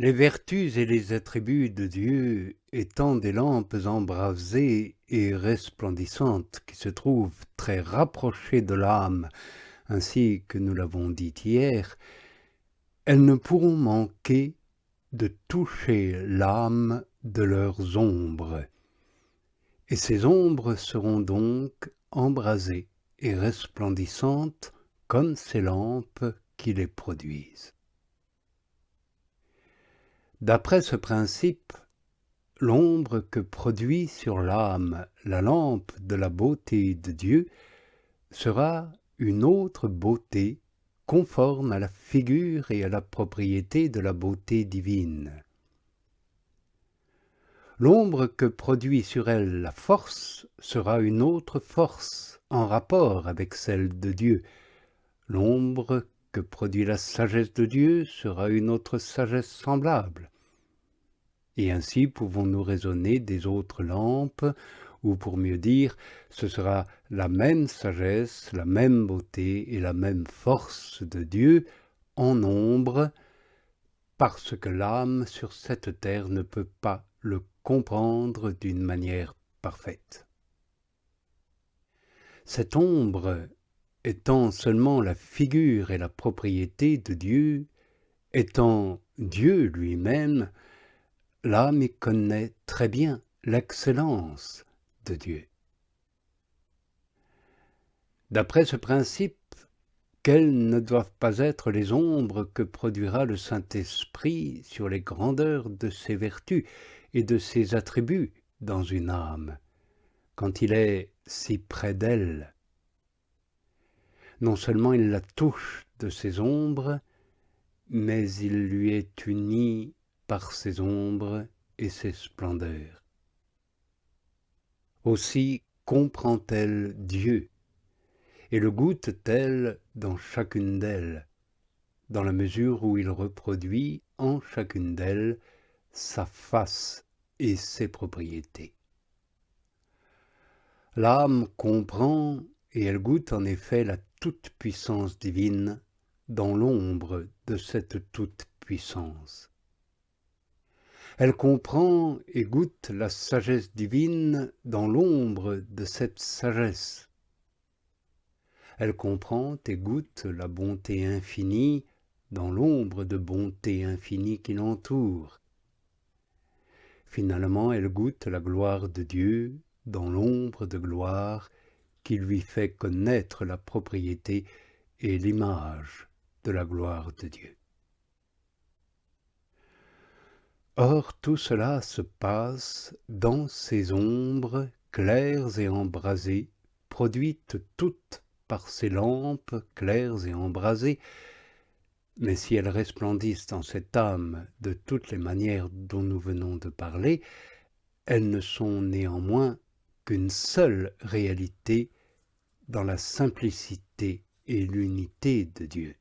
Les vertus et les attributs de Dieu étant des lampes embrasées et resplendissantes qui se trouvent très rapprochées de l'âme, ainsi que nous l'avons dit hier, elles ne pourront manquer de toucher l'âme de leurs ombres. Et ces ombres seront donc embrasées et resplendissantes comme ces lampes qui les produisent. D'après ce principe, l'ombre que produit sur l'âme la lampe de la beauté de Dieu sera une autre beauté conforme à la figure et à la propriété de la beauté divine. L'ombre que produit sur elle la force sera une autre force en rapport avec celle de Dieu. L'ombre que produit la sagesse de Dieu sera une autre sagesse semblable. Et ainsi pouvons-nous raisonner des autres lampes, ou pour mieux dire, ce sera la même sagesse, la même beauté et la même force de Dieu en ombre, parce que l'âme sur cette terre ne peut pas le comprendre d'une manière parfaite. Cette ombre étant seulement la figure et la propriété de Dieu, étant Dieu lui-même, l'âme y connaît très bien l'excellence de Dieu. D'après ce principe, quelles ne doivent pas être les ombres que produira le Saint-Esprit sur les grandeurs de ses vertus et de ses attributs dans une âme, quand il est si près d'elle. Non seulement il la touche de ses ombres, mais il lui est uni par ses ombres et ses splendeurs. Aussi comprend-elle Dieu, et le goûte-t-elle dans chacune d'elles, dans la mesure où il reproduit en chacune d'elles sa face et ses propriétés. L'âme comprend et elle goûte en effet la toute-puissance divine dans l'ombre de cette toute-puissance. Elle comprend et goûte la sagesse divine dans l'ombre de cette sagesse. Elle comprend et goûte la bonté infinie dans l'ombre de bonté infinie qui l'entoure. Finalement, elle goûte la gloire de Dieu dans l'ombre de gloire qui lui fait connaître la propriété et l'image de la gloire de Dieu. Or, tout cela se passe dans ces ombres claires et embrasées, produites toutes par ces lampes claires et embrasées, mais si elles resplendissent dans cette âme de toutes les manières dont nous venons de parler, elles ne sont néanmoins qu'une seule réalité dans la simplicité et l'unité de Dieu.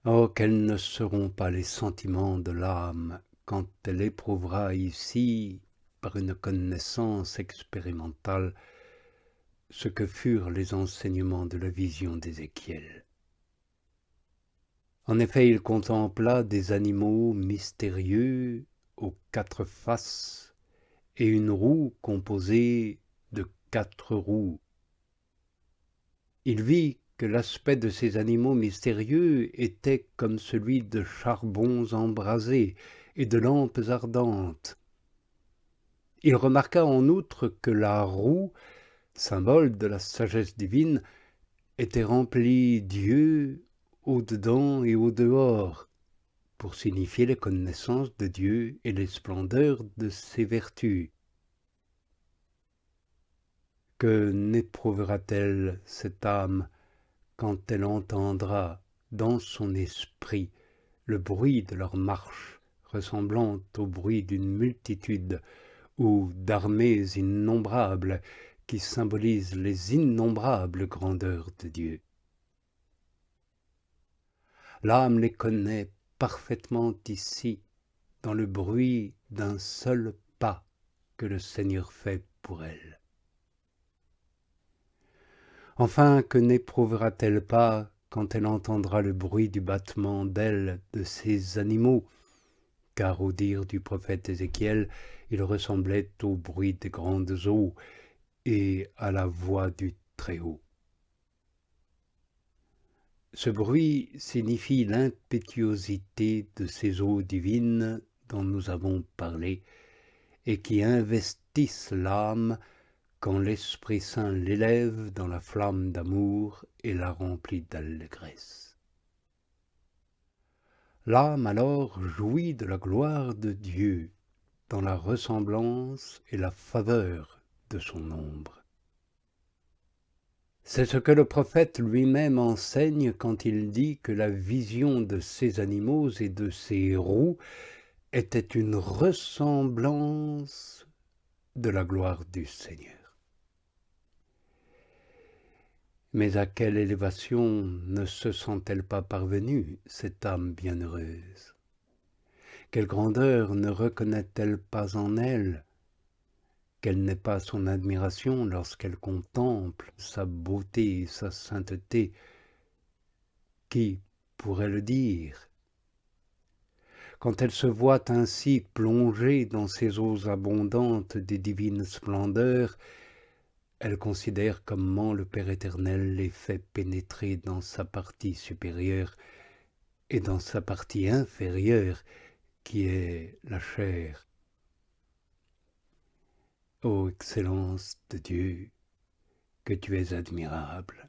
Oh, quels ne seront pas les sentiments de l'âme quand elle éprouvera ici, par une connaissance expérimentale, ce que furent les enseignements de la vision d'Ézéchiel. En effet, il contempla des animaux mystérieux aux 4 faces et une roue composée de 4 roues. Il vit que l'aspect de ces animaux mystérieux était comme celui de charbons embrasés et de lampes ardentes. Il remarqua en outre que la roue, symbole de la sagesse divine, était remplie d'yeux au-dedans et au-dehors, pour signifier les connaissances de Dieu et les splendeurs de ses vertus. Que n'éprouvera-t-elle cette âme quand elle entendra dans son esprit le bruit de leur marche, ressemblant au bruit d'une multitude ou d'armées innombrables qui symbolisent les innombrables grandeurs de Dieu. L'âme les connaît parfaitement ici, dans le bruit d'un seul pas que le Seigneur fait pour elle. Enfin, que n'éprouvera-t-elle pas quand elle entendra le bruit du battement d'ailes de ces animaux, car au dire du prophète Ézéchiel, il ressemblait au bruit des grandes eaux et à la voix du Très-Haut. Ce bruit signifie l'impétuosité de ces eaux divines dont nous avons parlé et qui investissent l'âme quand l'Esprit Saint l'élève dans la flamme d'amour et la remplit d'allégresse. L'âme alors jouit de la gloire de Dieu dans la ressemblance et la faveur de son ombre. C'est ce que le prophète lui-même enseigne quand il dit que la vision de ces animaux et de ces roues était une ressemblance de la gloire du Seigneur. Mais à quelle élévation ne se sent-elle pas parvenue, cette âme bienheureuse? Quelle grandeur ne reconnaît-elle pas en elle? Quelle n'est pas son admiration lorsqu'elle contemple sa beauté et sa sainteté? Qui pourrait le dire? Quand elle se voit ainsi plongée dans ces eaux abondantes des divines splendeurs, elle considère comment le Père éternel les fait pénétrer dans sa partie supérieure et dans sa partie inférieure, qui est la chair. Ô excellence de Dieu, que tu es admirable.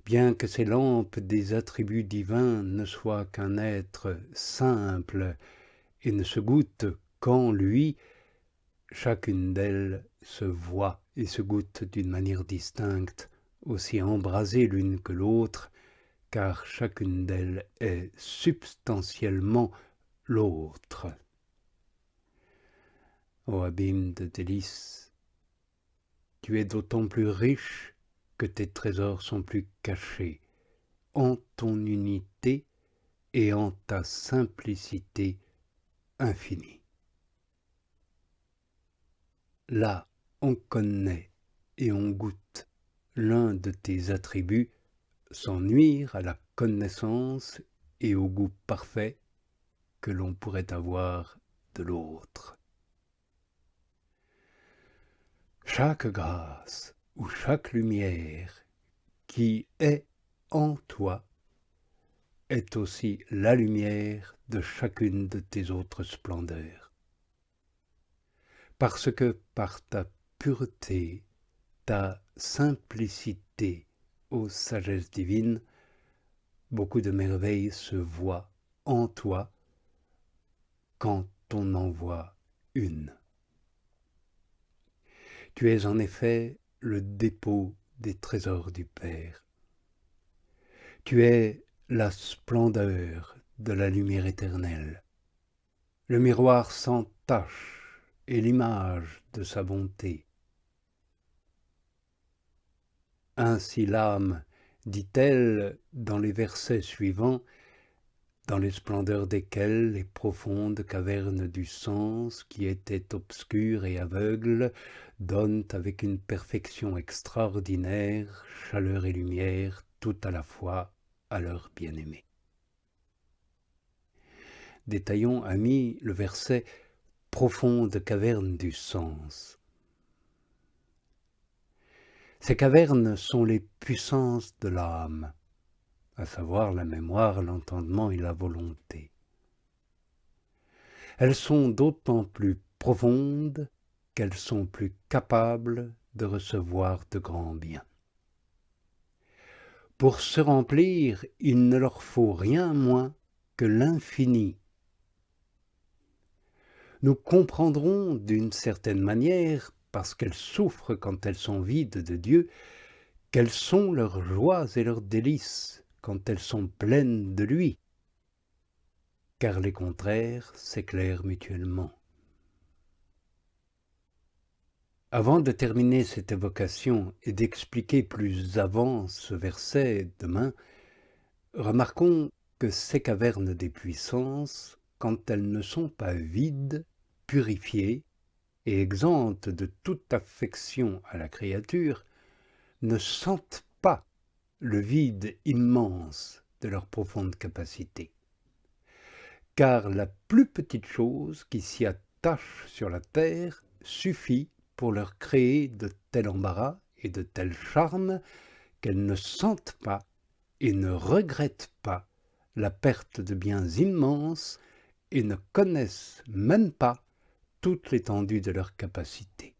Bien que ces lampes des attributs divins ne soient qu'un être simple et ne se goûtent qu'en lui, chacune d'elles se voit et se goûte d'une manière distincte, aussi embrasées l'une que l'autre, car chacune d'elles est substantiellement l'autre. Ô abîme de délices, tu es d'autant plus riche que tes trésors sont plus cachés en ton unité et en ta simplicité infinie. Là, on connaît et on goûte l'un de tes attributs sans nuire à la connaissance et au goût parfait que l'on pourrait avoir de l'autre. Chaque grâce ou chaque lumière qui est en toi est aussi la lumière de chacune de tes autres splendeurs. Parce que par ta pureté, ta simplicité ô sagesse divine, beaucoup de merveilles se voient en toi quand on en voit une. Tu es en effet le dépôt des trésors du Père. Tu es la splendeur de la lumière éternelle, le miroir sans tache et l'image de sa bonté. Ainsi l'âme, dit-elle dans les versets suivants, dans les splendeurs desquelles les profondes cavernes du sens, qui étaient obscures et aveugles, donnent avec une perfection extraordinaire chaleur et lumière tout à la fois à leur bien-aimé. Détaillons, amis, le verset « profondes cavernes du sens ». Ces cavernes sont les puissances de l'âme, à savoir la mémoire, l'entendement et la volonté. Elles sont d'autant plus profondes qu'elles sont plus capables de recevoir de grands biens. Pour se remplir, il ne leur faut rien moins que l'infini. Nous comprendrons d'une certaine manière, parce qu'elles souffrent quand elles sont vides de Dieu, quelles sont leurs joies et leurs délices quand elles sont pleines de lui, car les contraires s'éclairent mutuellement. Avant de terminer cette évocation et d'expliquer plus avant ce verset demain, remarquons que ces cavernes des puissances, quand elles ne sont pas vides, purifiées et exemptes de toute affection à la créature, ne sentent pas le vide immense de leur profonde capacité. Car la plus petite chose qui s'y attache sur la terre suffit pour leur créer de tels embarras et de tels charmes qu'elles ne sentent pas et ne regrettent pas la perte de biens immenses et ne connaissent même pas toute l'étendue de leurs capacités.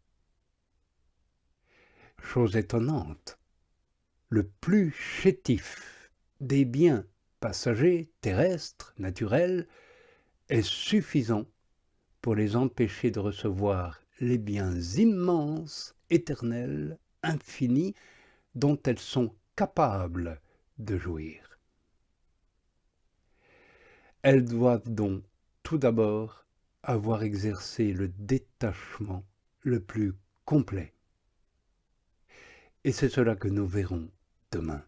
Chose étonnante, le plus chétif des biens passagers, terrestres, naturels, est suffisant pour les empêcher de recevoir les biens immenses, éternels, infinis, dont elles sont capables de jouir. Elles doivent donc tout d'abord avoir exercé le détachement le plus complet. Et c'est cela que nous verrons demain.